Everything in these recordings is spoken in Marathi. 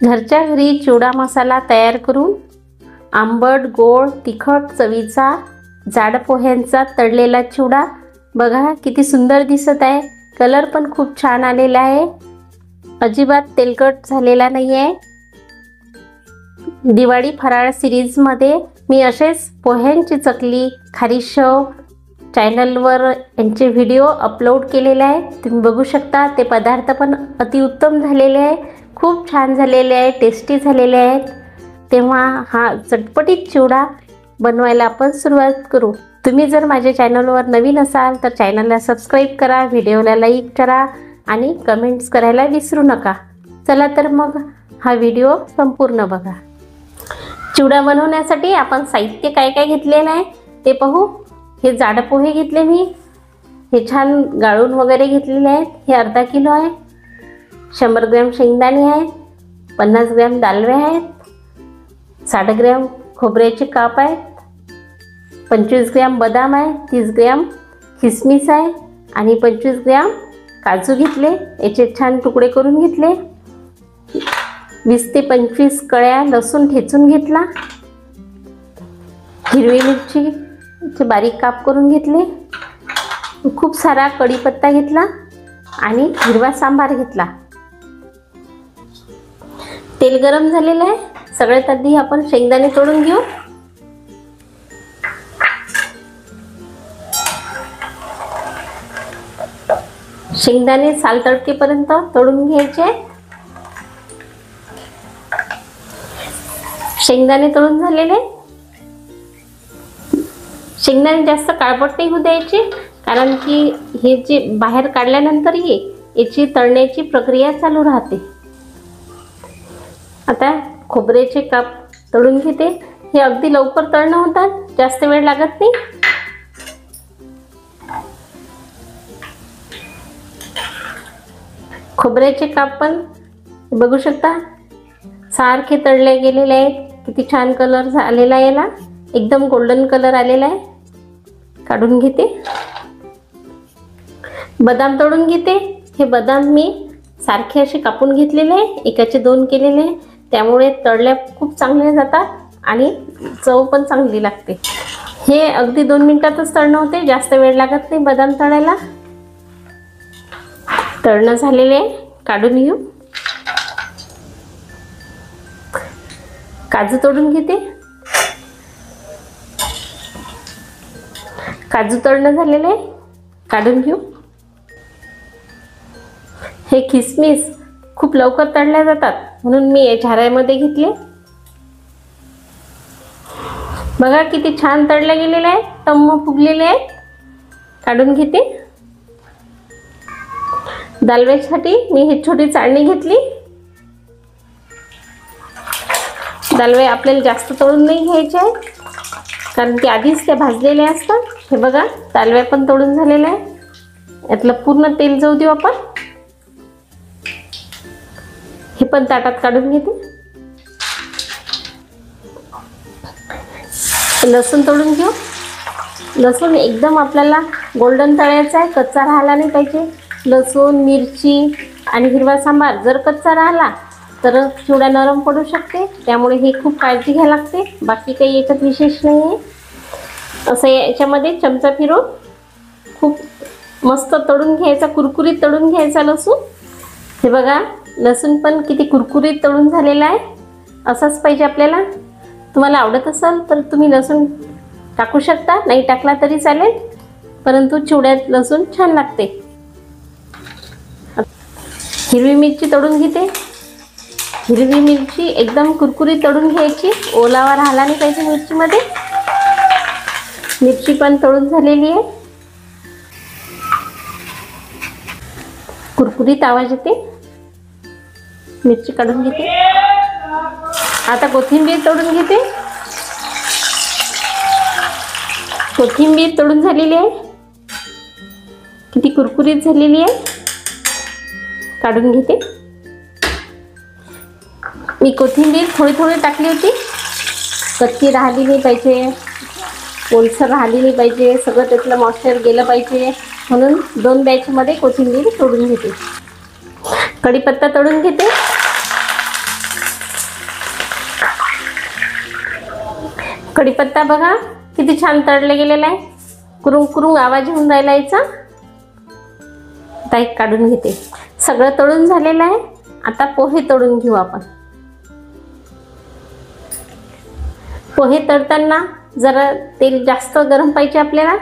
घरच्या घरी चिवडा मसाला तयार करून आंबट गोड तिखट चवीचा जाड पोह्यांचा तळलेला चिवडा बघा किती सुंदर दिसत आहे। कलर पण खूप छान आलेला आहे, अजिबात तेलकट झालेला नाही आहे। दिवाळी फराळ सिरीजमध्ये मी असेच पोह्यांची चकली खारीशव चॅनलवर यांचे व्हिडिओ अपलोड केलेले आहे, तुम्ही बघू शकता। ते पदार्थ पण अतिउत्तम झालेले आहे, खूप छान झालेले आहे, टेस्टी झालेले आहेत। तेव्हा हा चटपटीत चिवडा बनवायला आपण सुरुवात करू। तुम्ही जर माझ्या चॅनलवर नवीन असाल तर चॅनलला सबस्क्राईब करा, व्हिडिओला लाईक करा आणि कमेंट्स करायला विसरू नका। चला तर मग हा व्हिडिओ संपूर्ण बघा। चिवडा बनवण्यासाठी आपण साहित्य काय काय घेतलेलं आहे ते पाहू। हे जाड पोहे घेतले मी, हे छान गाळून वगैरे घेतलेले आहेत। हे अर्धा किलो आहे। 100 ग्रॅम शेंगदाणे आहेत, 50 ग्रॅम दालवे आहेत, 60 ग्रॅम खोबऱ्याचे काप आहेत, 25 ग्रॅम बदाम आहे, 30 ग्रॅम किसमिस आहे आणि 25 ग्रॅम काजू घेतले, याचे छान तुकडे करून घेतले। 20 ते 25 कळ्या लसूण ठेचून घेतला। हिरवी मिरची बारीक काप करून घेतले। खूप सारा कढीपत्ता घेतला आणि हिरवा सांबार घेतला। तेल गरम झालेलं आहे। सगळ्यात आधी आपण शेंगदाणे तळून घेऊ। शेंगदाणे साल तडकेपर्यंत तळून घ्यायचे। शेंगदाणे तळून झालेले। शेंगदाणे जास्त काळपट नाही होऊ द्यायचे, कारण की हे जे बाहेर काढल्यानंतर याची तळण्याची प्रक्रिया चालू राहते। आता खोबऱ्याचे काप तळून घेते। हे अगदी लवकर तळणं होतात, जास्त वेळ लागत नाही। खोबऱ्याचे काप पण बघू शकता सारखे तळले गेलेले आहेत। किती छान कलर झालेला आहे, याला एकदम गोल्डन कलर आलेला आहे। काढून घेते। बदाम तळून घेते। हे बदाम मी सारखे असे कापून घेतलेले आहे, एकाचे 2 केलेले, त्यामुळे तळल्या खूप चांगले जातात आणि चव पण चांगली लागते। हे अगदी 2 मिनिटातच तळणं होते, जास्त वेळ लागत नाही बदाम तळायला। तळणं झालेले काढून घेऊ। काजू तळून घेते। काजू तळणं झालेले काढून घेऊ। हे किसमिस खूप लवकर तळल्या जातात, म्हणून मी या झाऱ्यामध्ये घेतले। बघा किती छान तळले गेलेले आहेत, टम्म फुगलेले आहेत। काढून घेते। दालव्यासाठी मी ही छोटी चाळणी घेतली। दालवे आपल्याला जास्त तळून नाही घ्यायचे आहेत, कारण की आधीच ते भाजलेले असतात। हे बघा दालवे पण तळून झालेले आहे, यातलं पूर्ण तेल जाऊ देऊ आपण। हे पण ताटात काढून घेते। लसूण तळून घेऊ। लसूण एकदम आपल्याला गोल्डन तळायचा आहे, कच्चा राहिला नाही पाहिजे। लसूण मिरची आणि हिरवा सांबार जर कच्चा राहिला तर चिवडा नरम पडू शकते, त्यामुळे ही खूप काळजी घ्यावी लागते। बाकी काही याच्यात विशेष नाही आहे। असं याच्यामध्ये चमचा फिरून खूप मस्त तळून घ्यायचा, कुरकुरीत तळून घ्यायचा लसूण। हे बघा लसूण पण किती कुरकुरीत तळून झालेला आहे, असंच पाहिजे आपल्याला। तुम्हाला आवडत असेल तर तुम्ही लसूण टाकू शकता, नाही टाकला तरी चालेल, परंतु चिवड्यात लसूण छान लागते। हिरवी मिरची तळून घेते। हिरवी मिरची एकदम कुरकुरीत तळून घ्यायची, ओलावा राहिला नाही पाहिजे मिरचीमध्ये। मिरची पण तळून झालेली आहे, कुरकुरीत आवाज येते। मिरची काढून घेते। आता कोथिंबीर तळून घेते। कोथिंबीर तळून झालेली आहे, किती कुरकुरीत झालेली आहे। काढून घेते। मी कोथिंबीर थोडी थोडी टाकली होती, कच्ची राहिली नाही पाहिजे, ओलसर राहिली नाही पाहिजे, सगळं त्यातलं मॉइश्चर गेलं पाहिजे, म्हणून 2 बॅचमध्ये कोथिंबीर तळून घेते। कढीपत्ता तळून घेते। कढीपत्ता बघा किती छान तळले गेलेला आहे, कुरुंग कुरुंग आवाज होऊन राहिला याचा। आता एक काढून घेते। सगळं तळून झालेलं आहे। आता पोहे तळून घेऊ आपण। पोहे तळताना जरा तेल जास्त गरम पाहिजे आपल्याला।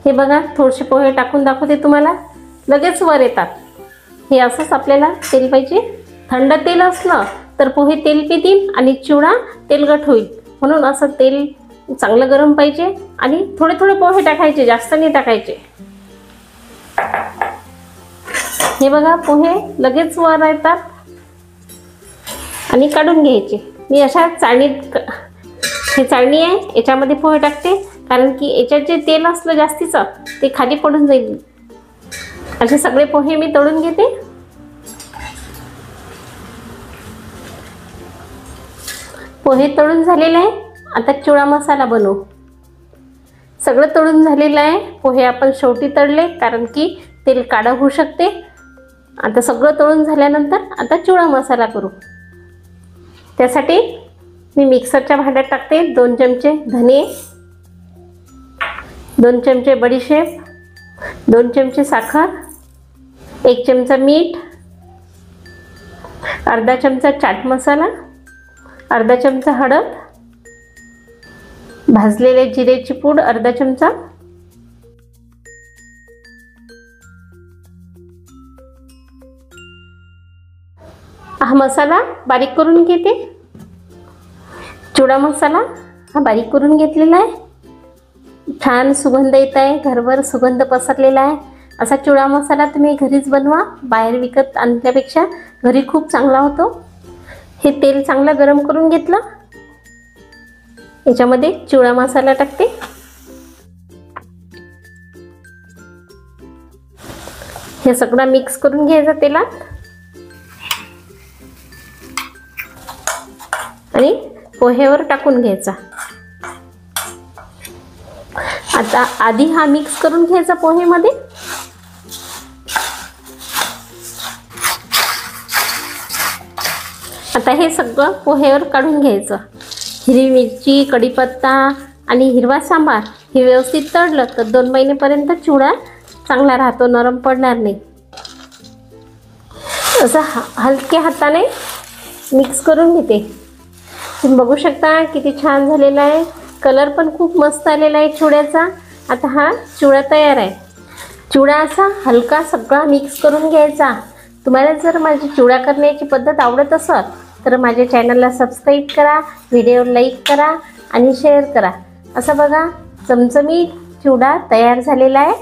हे बघा थोडेसे पोहे टाकून दाखवते तुम्हाला, लगेच वर येतात। हे असंच आपल्याला तेल पाहिजे। थंड तेल असलं तर पोहे तेल पितील आणि चिवडा तेलगट होईल, म्हणून असं तेल चांगलं गरम पाहिजे। आणि थोडे थोडे पोहे टाकायचे, जास्त नाही टाकायचे। हे बघा पोहे लगेच वर येतात आणि काढून घ्यायचे। मी अशा चाळणीत, ही चाळणी आहे याच्यामध्ये पोहे टाकते, कारण की याच्यात जे तेल असलं जास्तीचं ते खाली पडून जाईल। असे सगळे पोहे मी तळून घेते। पोहे तळून झालेले आहे। आता चिवडा मसाला बनवू। सगळं तळून झालेलं आहे। पोहे आपण शेवटी तळले, कारण की तेल काढं होऊ शकते। आता सगळं तळून झाल्यानंतर आता चिवडा मसाला करू। त्यासाठी मी मिक्सरच्या भांड्यात टाकते 2 चमचे धने, 2 चमचे बडीशेप, 2 चमचे साखर, 1 चमचा मीठ, अर्धा चमचा चाट मसाला, अर्धा चमचा हळद, भाजलेले जिरेची पूड अर्धा चमचा, हा मसाला बारीक करून घेते। चिवडा मसाला हा बारीक करून घेतलेला आहे। छान सुगंध येत आहे, घरभर सुगंध पसरलेला आहे। असा चिवडा मसाला तुम्ही घरीच बनवा, बाहेर विकत आणल्यापेक्षा घरी खूप चांगला होतो। हे तेल चांगलं गरम करून घेतलं, याच्यामध्ये चिवडा मसाला टाकते। हे सगळं मिक्स करून घ्यायचं तेलात आणि पोहेवर टाकून घ्यायचा। आता आधी हा मिक्स करून घ्यायचा पोहेमध्ये। आता हे सगळं पोहेवर काढून घ्यायचं। हिरवी मिरची, कढीपत्ता आणि हिरवा सांबार हे व्यवस्थित तळलं तर 2 महिनेपर्यंत चिवडा चांगला राहतो, नरम पडणार नाही। असं हलक्या हाताने मिक्स करून घेते। तुम्ही बघू शकता किती छान झालेला आहे, कलर पण खूप मस्त आलेला आहे चिवड्याचा। आता हा चिवडा तयार आहे। चिवडा असा हलका सगळा मिक्स करून घ्यायचा। तुम्हाला जर माझी चिवडा करण्याची पद्धत आवडत असेल तर माझ्या चॅनलला सबस्क्राईब करा, व्हिडिओ लाईक करा आणि शेअर करा। असं बघा चमचमीत चिवडा तयार झालेला आहे।